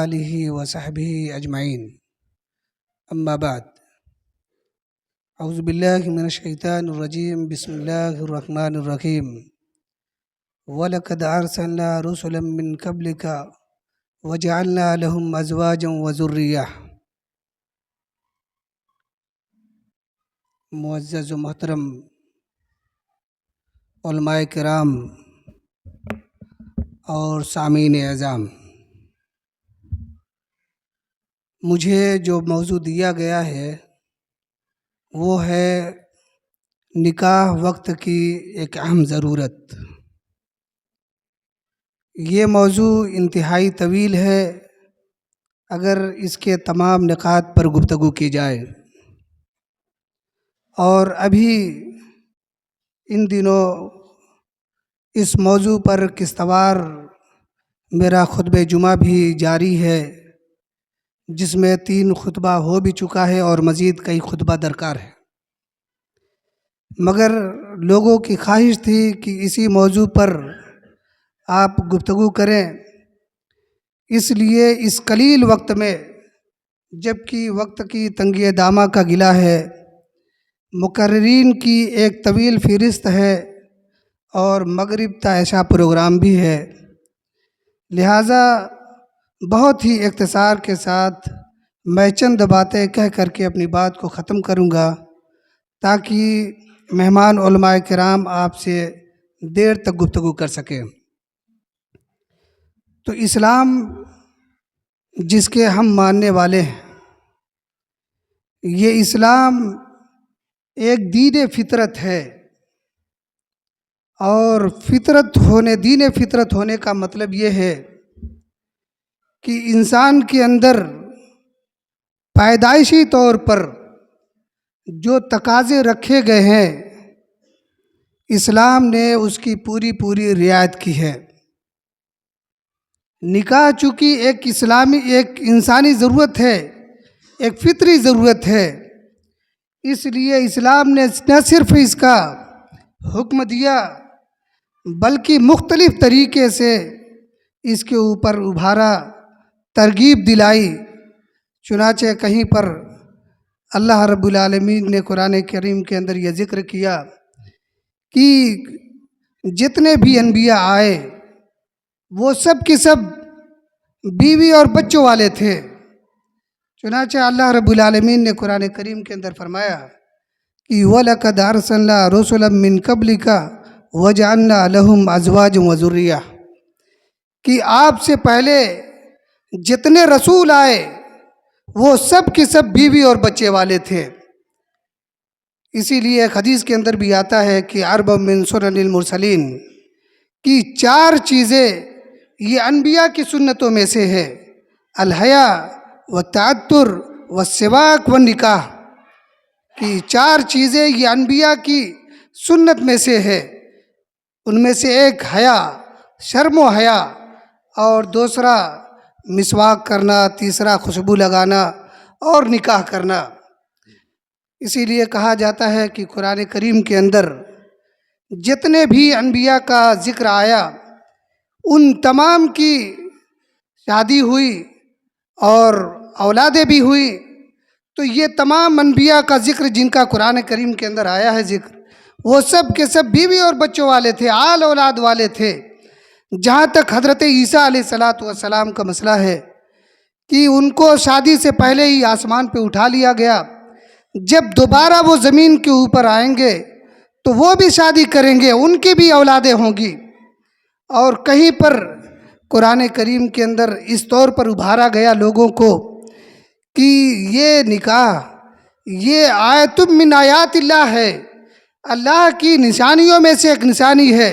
آلہ وصحبہ اجمعین، اما بعد، اعوذ باللہ من الشیطان الرجیم، بسم اللہ الرحمن الرحیم۔ وَلَقَدْ أَرْسَلْنَا رُسُلًا مِّن قَبْلِكَ وَجَعَلْنَا لَهُمْ أَزْوَاجًا وَذُرِّيَّةً۔ معزز و محترم علماء کرام اور سامعین اعظام، مجھے جو موضوع دیا گیا ہے وہ ہے نکاح وقت کی ایک اہم ضرورت۔ یہ موضوع انتہائی طویل ہے اگر اس کے تمام نکات پر گفتگو کی جائے، اور ابھی ان دنوں اس موضوع پر قسطوار میرا خطبہ جمعہ بھی جاری ہے، جس میں 3 خطبہ ہو بھی چکا ہے اور مزید کئی خطبہ درکار ہے، مگر لوگوں کی خواہش تھی کہ اسی موضوع پر آپ گفتگو کریں، اس لیے اس قلیل وقت میں، جبکہ وقت کی تنگی دامہ کا گلہ ہے، مقررین کی ایک طویل فہرست ہے اور مغرب تا عشاء پروگرام بھی ہے، لہٰذا بہت ہی اختصار کے ساتھ میں چند باتیں کہہ کر کے اپنی بات کو ختم کروں گا، تاکہ مہمان علماء کرام آپ سے دیر تک گفتگو کر سکیں۔ تو اسلام جس کے ہم ماننے والے ہیں، یہ اسلام ایک دین فطرت ہے، اور دین فطرت ہونے کا مطلب یہ ہے کہ انسان کے اندر پیدائشی طور پر جو تقاضے رکھے گئے ہیں، اسلام نے اس کی پوری رعایت کی ہے۔ نکاح چونکہ ایک انسانی ضرورت ہے، ایک فطری ضرورت ہے، اس لیے اسلام نے نہ صرف اس کا حکم دیا بلکہ مختلف طریقے سے اس کے اوپر ابھارا، ترغیب دلائی۔ چنانچہ کہیں پر اللہ رب العالمین نے قرآن کریم کے اندر یہ ذکر کیا کہ جتنے بھی انبیاء آئے وہ سب کے سب بیوی اور بچوں والے تھے، چنانچہ اللہ رب العالمین نے قرآن کریم کے اندر فرمایا کہ وَلَقَدْ أَرْسَلْنَا رُسُلًا مِّن قَبْلِكَ وَجَعَلْنَا لَهُمْ أَزْوَاجًا وَذُرِّيَّةً، کہ آپ سے پہلے جتنے رسول آئے وہ سب کے سب بیوی اور بچے والے تھے۔ اسی لیے ایک حدیث کے اندر بھی آتا ہے کہ اربع من سنن المرسلین، کہ 4 چیزیں یہ انبیاء کی سنتوں میں سے ہے: الحیا والتعطر والسواک والنکاح، کہ 4 چیزیں یہ انبیاء کی سنت میں سے ہے، ان میں سے ایک حیا، شرم و حیا، اور دوسرا مسواک کرنا، تیسرا خوشبو لگانا، اور نکاح کرنا۔ اسی لیے کہا جاتا ہے کہ قرآن کریم کے اندر جتنے بھی انبیاء کا ذکر آیا ان تمام کی شادی ہوئی اور اولادیں بھی ہوئی، تو یہ تمام انبیاء کا ذکر جن کا قرآن کریم کے اندر آیا ہے ذکر، وہ سب کے سب بیوی اور بچوں والے تھے، آل اولاد والے تھے۔ جہاں تک حضرت عیسیٰ علیہ السلام کا مسئلہ ہے کہ ان کو شادی سے پہلے ہی آسمان پہ اٹھا لیا گیا، جب دوبارہ وہ زمین کے اوپر آئیں گے تو وہ بھی شادی کریں گے، ان کی بھی اولادیں ہوں گی۔ اور کہیں پر قرآن کریم کے اندر اس طور پر ابھارا گیا لوگوں کو کہ یہ نکاح یہ آیت من آیات اللہ ہے، اللہ کی نشانیوں میں سے ایک نشانی ہے۔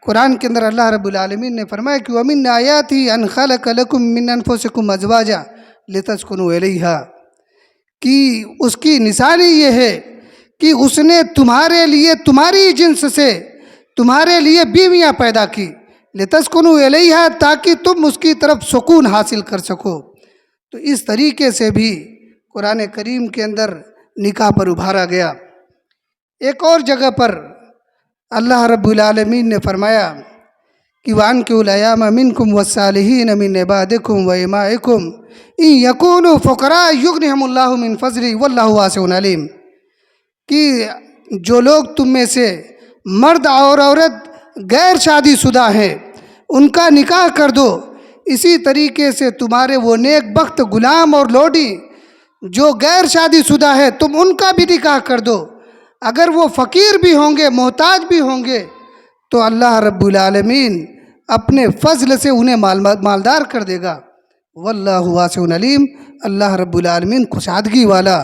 قرآن کے اندر اللہ رب العالمین نے فرمایا کہ وَمِنْ آیَاتِهِ أَنْ خَلَقَ لَكُم مِّنْ أَنفُسِكُمْ أَزْوَاجًا لِتَسْكُنُوا إِلَيْهَا، کہ اس کی نشانی یہ ہے کہ اس نے تمہارے لیے تمہاری جنس سے تمہارے لیے بیویاں پیدا کی، لِتَسْكُنُوا إِلَيْهَا، تاکہ تم اس کی طرف سکون حاصل کر سکو۔ تو اس طریقے سے بھی قرآن کریم کے اندر نکاح پر ابھارا گیا۔ ایک اور جگہ پر اللہ رب العالمین نے فرمایا کہ وَأَنكِحُوا الْأَيَامَ مِنكُمْ وَالصَّالِحِينَ مِنْ عِبَادِكُمْ وَإِمَائِكُمْ إِنْ يَكُونُوا فُقَرَاءَ يُغْنِهُمُ اللَّهُ مِنْ فَضْلِهِ وَاللَّهُ وَاسِعٌ عَلِيمٌ، کہ جو لوگ تم میں سے مرد اور عورت غیر شادی شدہ ہیں ان کا نکاح کر دو، اسی طریقے سے تمہارے وہ نیک بخت غلام اور لوڈی جو غیر شادی شدہ ہے تم ان کا بھی نکاح کر دو، اگر وہ فقیر بھی ہوں گے محتاج بھی ہوں گے تو اللہ رب العالمین اپنے فضل سے انہیں مالدار کر دے گا۔ واللہ واسع علیم، اللہ رب العالمین کشادگی والا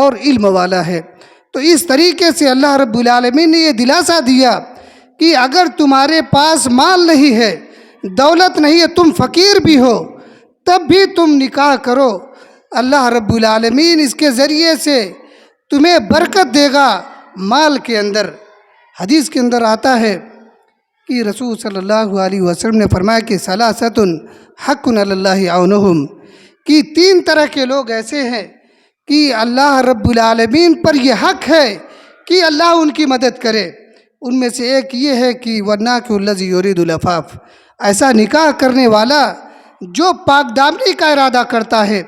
اور علم والا ہے۔ تو اس طریقے سے اللہ رب العالمین نے یہ دلاسا دیا کہ اگر تمہارے پاس مال نہیں ہے، دولت نہیں ہے، تم فقیر بھی ہو، تب بھی تم نکاح کرو، اللہ رب العالمین اس کے ذریعے سے تمہیں برکت دے گا مال کے اندر۔ حدیث کے اندر آتا ہے کہ رسول صلی اللہ علیہ وسلم نے فرمایا کہ ثلاثۃ حق علی اللہ عونہم، کہ 3 طرح کے لوگ ایسے ہیں کہ اللہ رب العالمین پر یہ حق ہے کہ اللہ ان کی مدد کرے۔ ان میں سے ایک یہ ہے کہ وَالنَّاكِحُ الَّذِي يُرِيدُ الْعَفَافَ، ایسا نکاح کرنے والا جو پاک دامنی کا ارادہ کرتا ہے۔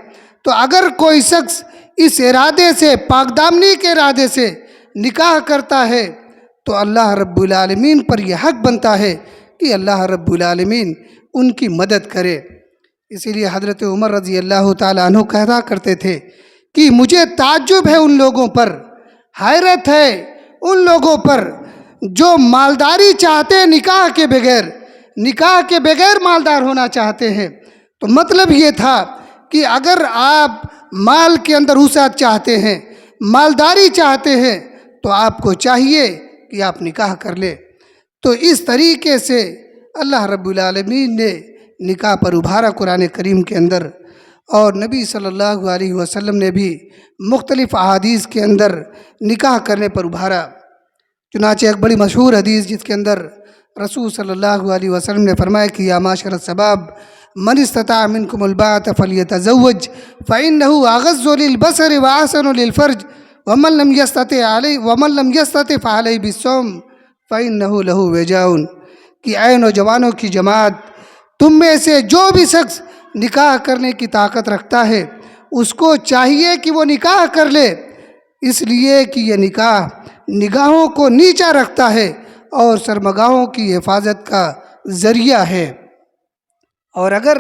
تو اگر کوئی شخص اس ارادے سے پاک دامنی کے ارادے سے نکاح کرتا ہے تو اللہ رب العالمین پر یہ حق بنتا ہے کہ اللہ رب العالمین ان کی مدد کرے۔ اسی لیے حضرت عمر رضی اللہ تعالیٰ عنہ کہا کرتے تھے کہ مجھے تعجب ہے ان لوگوں پر، حیرت ہے ان لوگوں پر جو مالداری چاہتے ہیں نکاح کے بغیر مالدار ہونا چاہتے ہیں۔ تو مطلب یہ تھا کہ اگر آپ مال کے اندر وسعت چاہتے ہیں، مالداری چاہتے ہیں، تو آپ کو چاہیے کہ آپ نکاح کر لیں۔ تو اس طریقے سے اللہ رب العالمین نے نکاح پر ابھارا قرآن کریم کے اندر، اور نبی صلی اللہ علیہ وسلم نے بھی مختلف احادیث کے اندر نکاح کرنے پر ابھارا۔ چنانچہ ایک بڑی مشہور حدیث جس کے اندر رسول صلی اللہ علیہ وسلم نے فرمایا کہ یا معاشر الشباب من استطاع منکم الباءۃ فلیتزوج فإنہ اغض للبصر واحسن للفرج ومن لم یستطع فعلیہ بالصوم فإنہ لہ وجاء، کہ اے نوجوانوں کی جماعت، تم میں سے جو بھی شخص نکاح کرنے کی طاقت رکھتا ہے اس کو چاہیے کہ وہ نکاح کر لے، اس لیے کہ یہ نکاح نگاہوں کو نیچا رکھتا ہے اور شرمگاہوں کی حفاظت کا ذریعہ ہے۔ اور اگر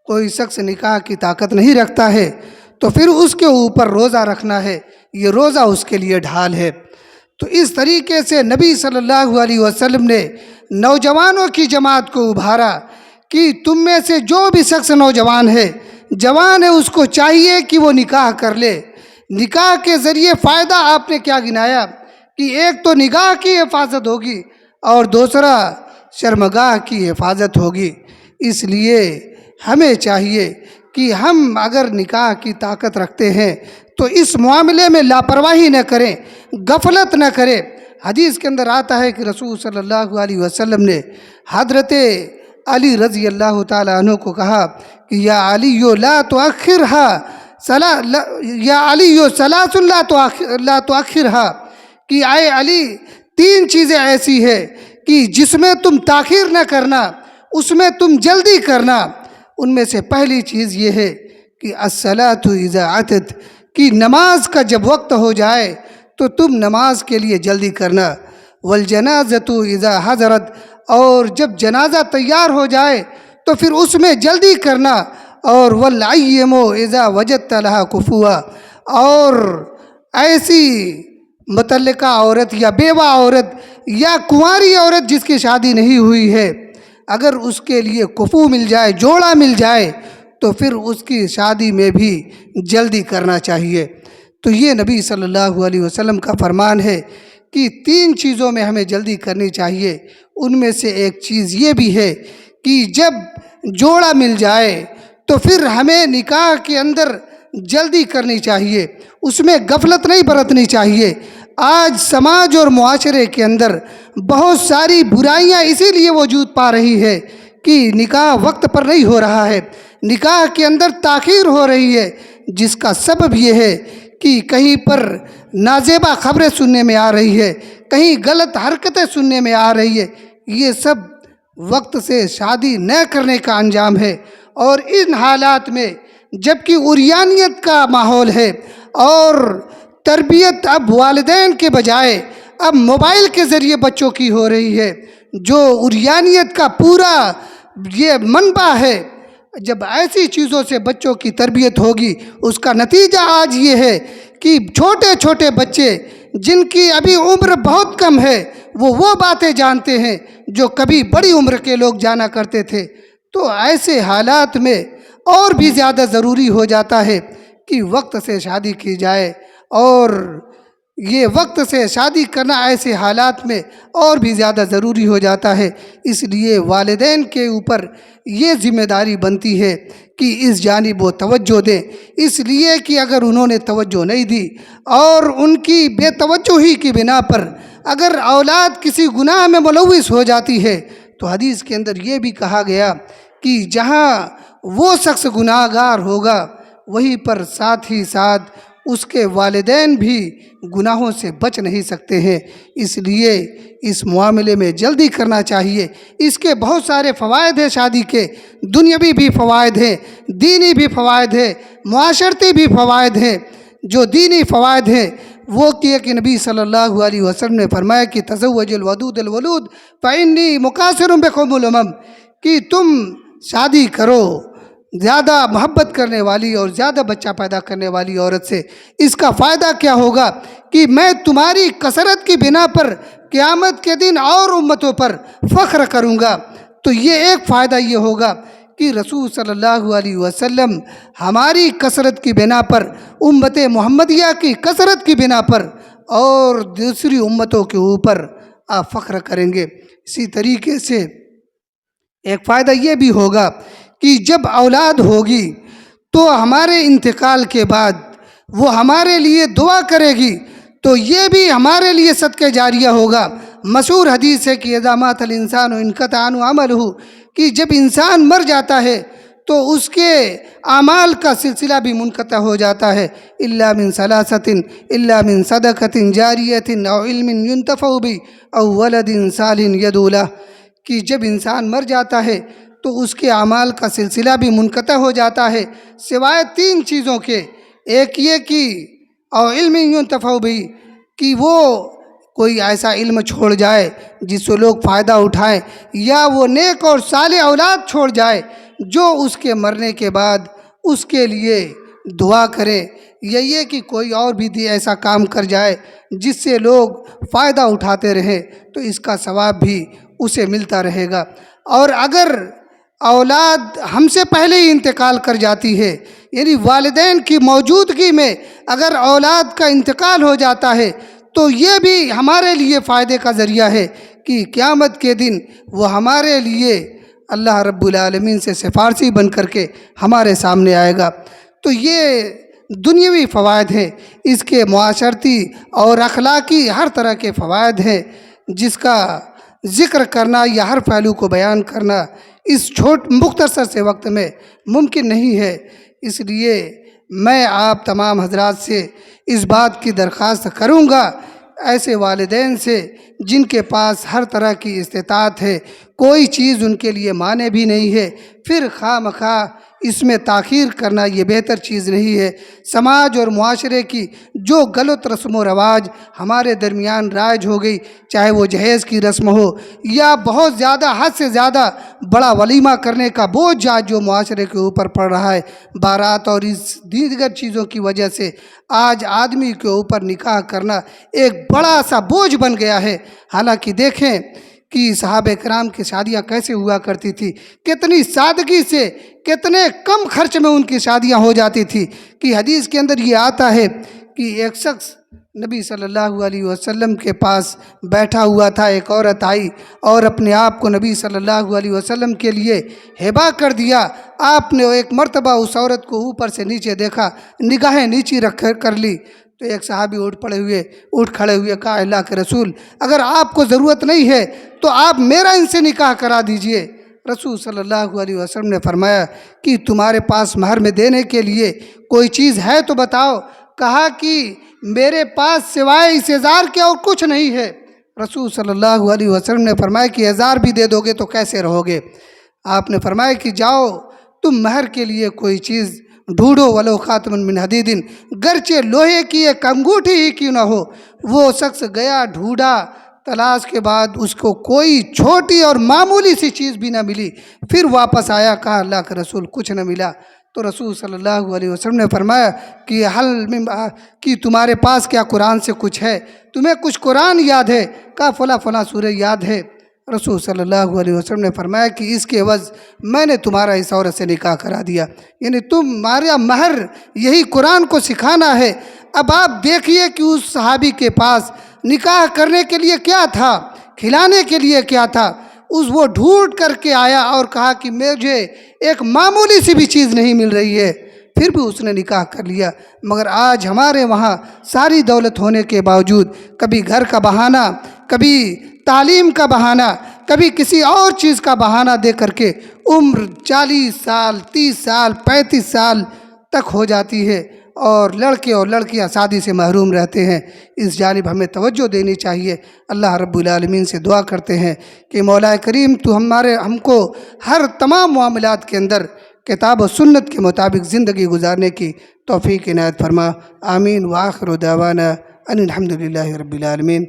کوئی شخص نکاح کی طاقت نہیں رکھتا ہے تو پھر اس کے اوپر روزہ رکھنا ہے، یہ روزہ اس کے لیے ڈھال ہے۔ تو اس طریقے سے نبی صلی اللہ علیہ وسلم نے نوجوانوں کی جماعت کو ابھارا کہ تم میں سے جو بھی شخص نوجوان ہے، جوان ہے، اس کو چاہیے کہ وہ نکاح کر لے۔ نکاح کے ذریعے فائدہ آپ نے کیا گنایا کہ ایک تو نگاہ کی حفاظت ہوگی اور دوسرا شرمگاہ کی حفاظت ہوگی۔ اس لیے ہمیں چاہیے کہ ہم اگر نکاح کی طاقت رکھتے ہیں تو اس معاملے میں لاپرواہی نہ کریں، غفلت نہ کریں۔ حدیث کے اندر آتا ہے کہ رسول صلی اللہ علیہ وسلم نے حضرت علی رضی اللہ تعالیٰ عنہ کو کہا کہ یا علی لا تؤخرها یا علی ثلاث لا تؤخرها، کہ اے علی 3 چیزیں ایسی ہے کہ جس میں تم تاخیر نہ کرنا، اس میں تم جلدی کرنا۔ ان میں سے پہلی چیز یہ ہے کہ الصلاۃ اذا اتت، کہ نماز کا جب وقت ہو جائے تو تم نماز کے لیے جلدی کرنا، والجنازۃ اذا حضرت، اور جب جنازہ تیار ہو جائے تو پھر اس میں جلدی کرنا، اور والعیم اذا وجدت لها کفوا، اور ایسی متعلقہ عورت یا بیوہ عورت یا کنواری عورت جس کی شادی نہیں ہوئی ہے، اگر اس کے لیے کفو مل جائے، جوڑا مل جائے، تو پھر اس کی شادی میں بھی جلدی کرنا چاہیے۔ تو یہ نبی صلی اللہ علیہ وسلم کا فرمان ہے کہ 3 چیزوں میں ہمیں جلدی کرنی چاہیے۔ ان میں سے ایک چیز یہ بھی ہے کہ جب جوڑا مل جائے تو پھر ہمیں نکاح کے اندر جلدی کرنی چاہیے، اس میں غفلت نہیں برتنی چاہیے۔ آج سماج اور معاشرے کے اندر بہت ساری برائیاں اسی لیے وجود پا رہی ہے کہ نکاح وقت پر نہیں ہو رہا ہے، نکاح کے اندر تاخیر ہو رہی ہے، جس کا سبب یہ ہے کہ کہیں پر نازیبا خبریں سننے میں آ رہی ہے، کہیں غلط حرکتیں سننے میں آ رہی ہے۔ یہ سب وقت سے شادی نہ کرنے کا انجام ہے۔ اور ان حالات میں جب کہ عریانیت کا ماحول ہے اور تربیت اب والدین کے بجائے اب موبائل کے ذریعے بچوں کی ہو رہی ہے، جو عریانیت کا پورا یہ منبع ہے، جب ایسی چیزوں سے بچوں کی تربیت ہوگی، اس کا نتیجہ آج یہ ہے کہ چھوٹے چھوٹے بچے جن کی ابھی عمر بہت کم ہے وہ باتیں جانتے ہیں جو کبھی بڑی عمر کے لوگ جانا کرتے تھے۔ تو ایسے حالات میں اور بھی زیادہ ضروری ہو جاتا ہے کہ وقت سے شادی کی جائے، اور یہ وقت سے شادی کرنا ایسے حالات میں اور بھی زیادہ ضروری ہو جاتا ہے۔ اس لیے والدین کے اوپر یہ ذمہ داری بنتی ہے کہ اس جانب وہ توجہ دیں، اس لیے کہ اگر انہوں نے توجہ نہیں دی اور ان کی بے توجہی کی بنا پر اگر اولاد کسی گناہ میں ملوث ہو جاتی ہے تو حدیث کے اندر یہ بھی کہا گیا کہ جہاں وہ شخص گناہ گار ہوگا وہیں پر ساتھ ہی ساتھ اس کے والدین بھی گناہوں سے بچ نہیں سکتے ہیں۔ اس لیے اس معاملے میں جلدی کرنا چاہیے۔ اس کے بہت سارے فوائد ہیں، شادی کے دنیاوی بھی فوائد ہیں، دینی بھی فوائد ہیں، معاشرتی بھی فوائد ہیں۔ جو دینی فوائد ہیں وہ کیا کہ نبی صلی اللہ علیہ وسلم نے فرمایا کہ تزوج الودود الولود فإنی مکاثر بکم الامم، کہ تم شادی کرو زیادہ محبت کرنے والی اور زیادہ بچہ پیدا کرنے والی عورت سے۔ اس کا فائدہ کیا ہوگا کہ میں تمہاری کثرت کی بنا پر قیامت کے دن اور امتوں پر فخر کروں گا۔ تو یہ ایک فائدہ یہ ہوگا کہ رسول صلی اللہ علیہ وسلم ہماری کثرت کی بنا پر، امت محمدیہ کی کثرت کی بنا پر اور دوسری امتوں کے اوپر آپ فخر کریں گے۔ اسی طریقے سے ایک فائدہ یہ بھی ہوگا کہ جب اولاد ہوگی تو ہمارے انتقال کے بعد وہ ہمارے لیے دعا کرے گی، تو یہ بھی ہمارے لیے صدقہ جاریہ ہوگا۔ مشہور حدیث ہے کہ اذا مات الانسان انقطع عنہ عملہ، کہ جب انسان مر جاتا ہے تو اس کے اعمال کا سلسلہ بھی منقطع ہو جاتا ہے، الا من ثلاثۃ، الا من صدقۃ جاریۃ او علم ينتفع به او ولد صالح يدعو له، کہ جب انسان مر جاتا ہے تو اس کے اعمال کا سلسلہ بھی منقطع ہو جاتا ہے سوائے تین چیزوں کے۔ ایک یہ کہ او علم ينتفع به، کہ وہ کوئی ایسا علم چھوڑ جائے جس سے لوگ فائدہ اٹھائیں، یا وہ نیک اور صالح اولاد چھوڑ جائے جو اس کے مرنے کے بعد اس کے لیے دعا کریں، یا یہ کہ کوئی اور بھی ایسا کام کر جائے جس سے لوگ فائدہ اٹھاتے رہیں، تو اس کا ثواب بھی اسے ملتا رہے گا۔ اور اگر اولاد ہم سے پہلے ہی انتقال کر جاتی ہے، یعنی والدین کی موجودگی میں اگر اولاد کا انتقال ہو جاتا ہے، تو یہ بھی ہمارے لیے فائدے کا ذریعہ ہے کہ قیامت کے دن وہ ہمارے لیے اللہ رب العالمین سے سفارشی بن کر کے ہمارے سامنے آئے گا۔ تو یہ دنیاوی فوائد ہیں، اس کے معاشرتی اور اخلاقی ہر طرح کے فوائد ہیں، جس کا ذکر کرنا یا ہر پہلو کو بیان کرنا اس مختصر سے وقت میں ممکن نہیں ہے۔ اس لیے میں آپ تمام حضرات سے اس بات کی درخواست کروں گا، ایسے والدین سے جن کے پاس ہر طرح کی استطاعت ہے، کوئی چیز ان کے لیے مانع بھی نہیں ہے، پھر خواہ مخواہ اس میں تاخیر کرنا یہ بہتر چیز نہیں ہے۔ سماج اور معاشرے کی جو غلط رسم و رواج ہمارے درمیان رائج ہو گئی، چاہے وہ جہیز کی رسم ہو یا بہت زیادہ حد سے زیادہ بڑا ولیمہ کرنے کا بوجھ آج جو معاشرے کے اوپر پڑ رہا ہے، بارات اور اس دیگر چیزوں کی وجہ سے آج آدمی کے اوپر نکاح کرنا ایک بڑا سا بوجھ بن گیا ہے۔ حالانکہ دیکھیں کہ صحابہ کرام کی شادیاں کیسے ہوا کرتی تھی، کتنی سادگی سے، کتنے کم خرچ میں ان کی شادیاں ہو جاتی تھی، کہ حدیث کے اندر یہ آتا ہے کہ ایک شخص نبی صلی اللہ علیہ وسلم کے پاس بیٹھا ہوا تھا، ایک عورت آئی اور اپنے آپ کو نبی صلی اللہ علیہ وسلم کے لیے ہبہ کر دیا۔ آپ نے ایک مرتبہ اس عورت کو اوپر سے نیچے دیکھا، نگاہیں نیچی رکھ کر لی، تو ایک صحابی اٹھ کھڑے ہوئے کہا، اللہ کے رسول اگر آپ کو ضرورت نہیں ہے تو آپ میرا ان سے نکاح کرا دیجئے۔ رسول صلی اللہ علیہ وسلم نے فرمایا کہ تمہارے پاس مہر میں دینے کے لیے کوئی چیز ہے تو بتاؤ۔ کہا کہ میرے پاس سوائے اس اظہار کے اور کچھ نہیں ہے۔ رسول صلی اللہ علیہ وسلم نے فرمایا کہ 1000 بھی دے دو گے تو کیسے رہو گے؟ آپ نے فرمایا کہ جاؤ تم مہر کے لیے کوئی چیز ڈھونڈو، ولو خاتم من حدید، گرچہ لوہے کی ایک انگوٹھی ہی کیوں نہ ہو۔ وہ شخص گیا، ڈھونڈا، تلاش کے بعد اس کو کوئی چھوٹی اور معمولی سی چیز بھی نہ ملی، پھر واپس آیا، کہا اللہ کے رسول کچھ نہ ملا۔ تو رسول صلی اللہ علیہ وسلم نے فرمایا کہ کہ تمہارے پاس کیا قرآن سے کچھ ہے؟ تمہیں کچھ قرآن یاد ہے؟ کہا فلاں فلاں سورہ یاد ہے۔ رسول صلی اللہ علیہ وسلم نے فرمایا کہ اس کے عوض میں نے تمہارا اس عورت سے نکاح کرا دیا، یعنی تمہارا مہر یہی قرآن کو سکھانا ہے۔ اب آپ دیکھیے کہ اس صحابی کے پاس نکاح کرنے کے لیے کیا تھا، کھلانے کے لیے کیا تھا۔ وہ ڈھونڈ کر کے آیا اور کہا کہ مجھے ایک معمولی سی بھی چیز نہیں مل رہی ہے، پھر بھی اس نے نکاح کر لیا۔ مگر آج ہمارے وہاں ساری دولت ہونے کے باوجود کبھی گھر کا بہانہ، کبھی تعلیم کا بہانہ، کبھی کسی اور چیز کا بہانہ دے کر کے عمر 40 سال 30 سال 35 سال تک ہو جاتی ہے، اور لڑکے اور لڑکیاں شادی سے محروم رہتے ہیں۔ اس جانب ہمیں توجہ دینی چاہیے۔ اللہ رب العالمین سے دعا کرتے ہیں کہ مولا کریم تو ہم کو ہر تمام معاملات کے اندر کتاب و سنت کے مطابق زندگی گزارنے کی توفیق عنایت فرما۔ آمین۔ وآخر دعوانا ان الحمد للہ رب العالمین۔